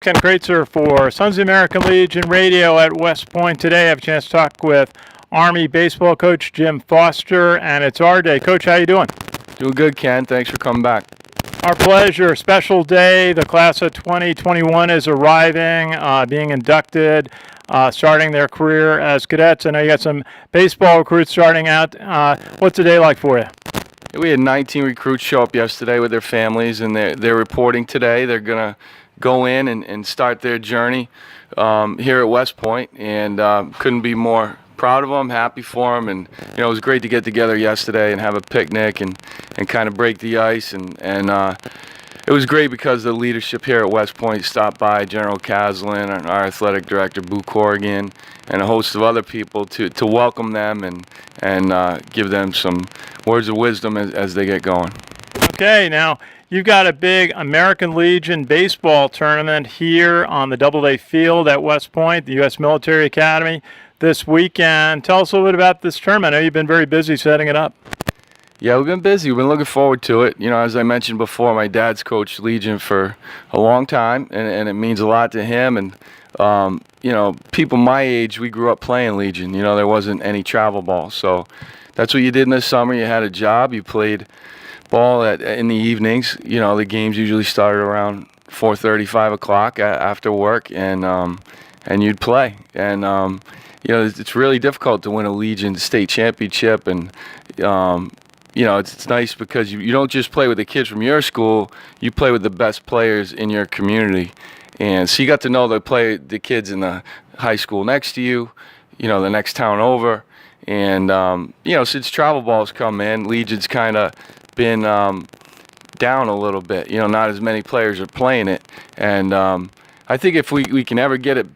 Ken Kraetzer for Sons of the American Legion Radio at West Point. Today I have a chance to talk with Army baseball coach Jim Foster, and it's our day. Coach, how you doing? Doing good, Ken. Thanks for coming back. Our pleasure. Special day. The class of 2021 is arriving, being inducted, starting their career as cadets. I know you got some baseball recruits starting out. What's the day like for you? We had 19 recruits show up yesterday with their families, and they're reporting today. They're going to go in and start their journey here at West Point, and couldn't be more proud of them, happy for them. And it was great to get together yesterday and have a picnic and kind of break the ice, and it was great because the leadership here at West Point stopped by, General Caslin, our athletic director, Boo Corrigan, and a host of other people to welcome them and give them some words of wisdom as they get going. Okay, now you've got a big American Legion baseball tournament here on the Doubleday Field at West Point, the U.S. Military Academy, this weekend. Tell us a little bit about this tournament. I know you've been very busy setting it up. Yeah, we've been busy. We've been looking forward to it. As I mentioned before, my dad's coached Legion for a long time, and it means a lot to him. And, people my age, we grew up playing Legion. There wasn't any travel ball. So that's what you did in the summer. You had a job. You played ball in the evenings. The games usually started around 4:30, 5 o'clock after work, and you'd play. And, it's really difficult to win a Legion state championship, and it's nice because you don't just play with the kids from your school, you play with the best players in your community. And so you got to know the kids in the high school next to you, the next town over. And, since travel balls come in, Legion's kind of been down a little bit. Not as many players are playing it. And I think if we can ever get it,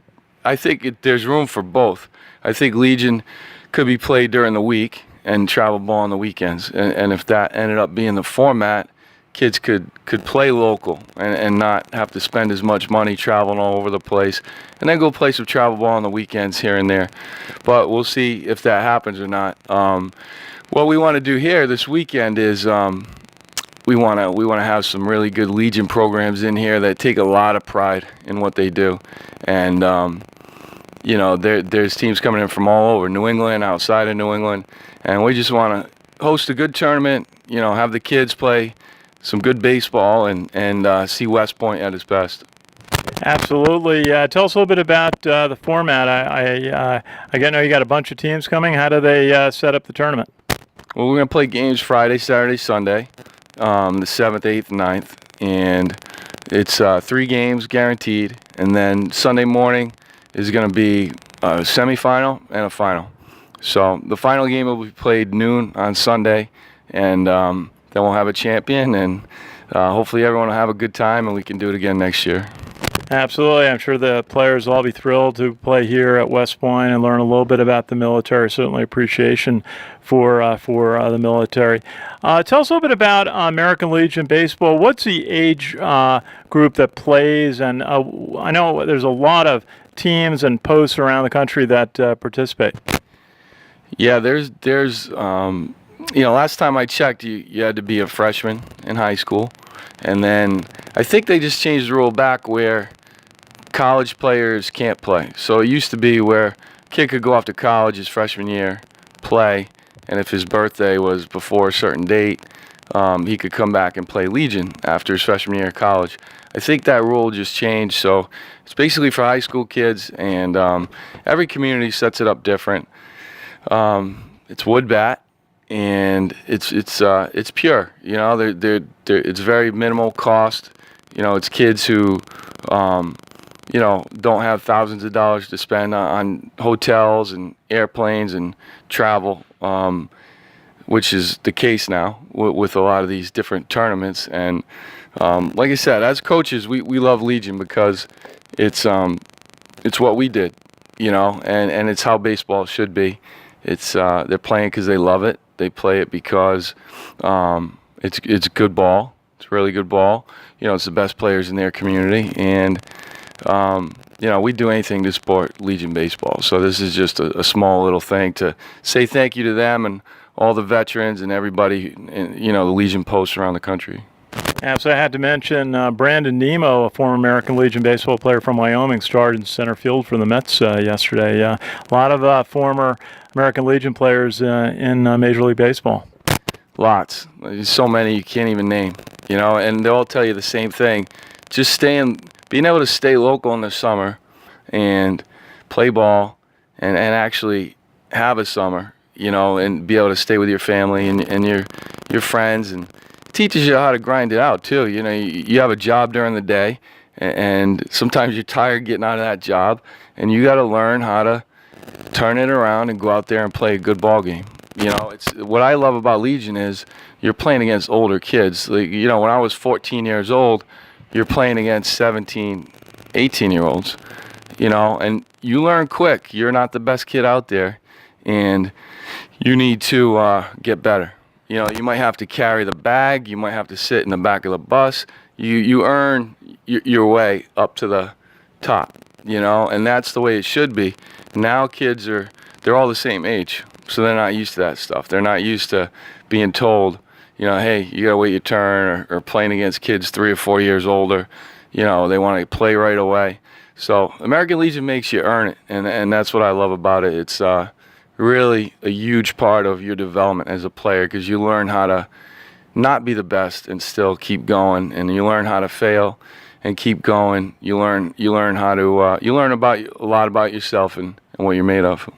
I think there's room for both. I think Legion could be played during the week and travel ball on the weekends. And if that ended up being the format, kids could play local and not have to spend as much money traveling all over the place, and then go play some travel ball on the weekends here and there. But we'll see if that happens or not. What we want to do here this weekend is we want to have some really good Legion programs in here that take a lot of pride in what they do. And there's teams coming in from all over New England, outside of New England, and we just want to host a good tournament, have the kids play some good baseball and see West Point at its best. Absolutely. Tell us a little bit about the format. I know you got a bunch of teams coming. How do they set up the tournament? Well, we're going to play games Friday, Saturday, Sunday, the 7th, 8th, 9th, and it's 3 games guaranteed. And then Sunday morning is going to be a semifinal and a final. So the final game will be played noon on Sunday, and then we'll have a champion, and hopefully everyone will have a good time, and we can do it again next year. Absolutely. I'm sure the players will all be thrilled to play here at West Point and learn a little bit about the military. Certainly appreciation for the military. Tell us a little bit about American Legion Baseball. What's the age group that plays? And I know there's a lot of teams and posts around the country that participate. Yeah, there's last time I checked, you had to be a freshman in high school. And then I think they just changed the rule back where college players can't play. So it used to be where a kid could go off to college his freshman year, play, and if his birthday was before a certain date, he could come back and play Legion after his freshman year of college. I think that rule just changed, so it's basically for high school kids, and every community sets it up different. It's wood bat, and it's pure. It's very minimal cost. It's kids who don't have thousands of dollars to spend on hotels and airplanes and travel, which is the case now with a lot of these different tournaments. And like I said, as coaches, we love Legion because it's what we did, and it's how baseball should be. They're playing because they love it. They play it because it's good ball. It's really good ball. It's the best players in their community, and we do anything to support Legion baseball. So this is just a small little thing to say thank you to them and all the veterans and everybody, the Legion posts around the country. So I had to mention Brandon Nemo, a former American Legion baseball player from Wyoming, started in center field for the Mets yesterday. A lot of former American Legion players in Major League Baseball. Lots. There's so many you can't even name, and they'll all tell you the same thing. Just being able to stay local in the summer and play ball and actually have a summer, and be able to stay with your family and your friends, and teaches you how to grind it out too. You have a job during the day, and sometimes you're tired getting out of that job, and you got to learn how to turn it around and go out there and play a good ball game. It's what I love about Legion is you're playing against older kids. Like, when I was 14 years old, you're playing against 17, 18-year-olds. And you learn quick. You're not the best kid out there, and you need to get better. You might have to carry the bag. You might have to sit in the back of the bus. You earn your way up to the top, and that's the way it should be. Now kids they're all the same age, so they're not used to that stuff. They're not used to being told, hey, you gotta wait your turn, or playing against kids 3 or 4 years older. They want to play right away. So American Legion makes you earn it, and that's what I love about it. It's really a huge part of your development as a player, because you learn how to not be the best and still keep going, and you learn how to fail and keep going. You learn how to you learn a lot about yourself and what you're made of.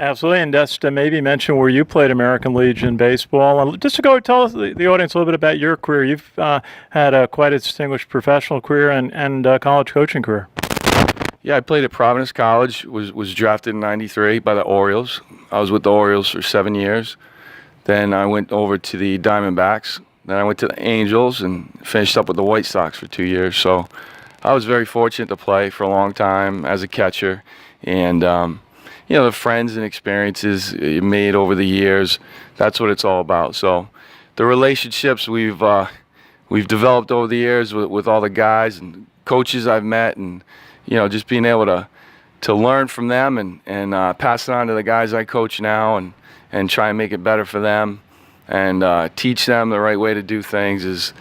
Absolutely, and just to maybe mention where you played American Legion baseball. Just to go tell us, the audience, a little bit about your career. You've had quite a distinguished professional career and college coaching career. Yeah, I played at Providence College, was drafted in '93 by the Orioles. I was with the Orioles for 7 years. Then I went over to the Diamondbacks. Then I went to the Angels and finished up with the White Sox for 2 years. So I was very fortunate to play for a long time as a catcher. And, the friends and experiences you made over the years, that's what it's all about. So the relationships we've developed over the years with all the guys and coaches I've met, and just being able to learn from them and pass it on to the guys I coach now, and try and make it better for them, and teach them the right way to do things is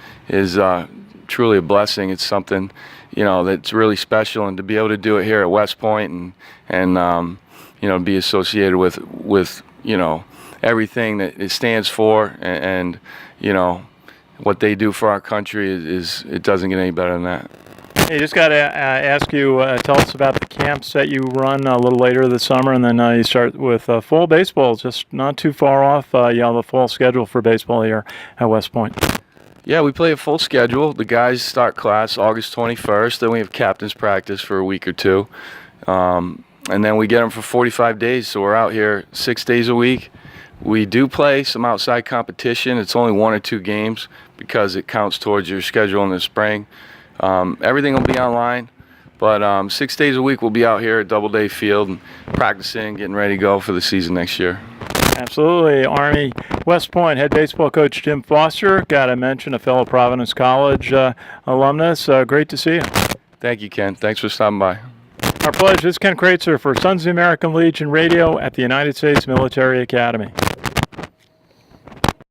truly a blessing. It's something that's really special, and to be able to do it here at West Point and be associated with everything that it stands for, and what they do for our country is it doesn't get any better than that. Hey, just got to ask you, tell us about the camps that you run a little later this summer, and then you start with fall baseball, just not too far off. You have a fall schedule for baseball here at West Point. Yeah, we play a full schedule. The guys start class August 21st, then we have captain's practice for a week or two, and then we get them for 45 days, so we're out here 6 days a week. We do play some outside competition. It's only 1 or 2 games because it counts towards your schedule in the spring. Everything will be online, but 6 days a week we'll be out here at Doubleday Field and practicing, getting ready to go for the season next year. Absolutely. Army West Point head baseball coach Jim Foster, got to mention a fellow Providence College alumnus. Great to see you. Thank you, Ken. Thanks for stopping by. Our pleasure. This is Ken Kraetzer for Sons of the American Legion Radio at the United States Military Academy.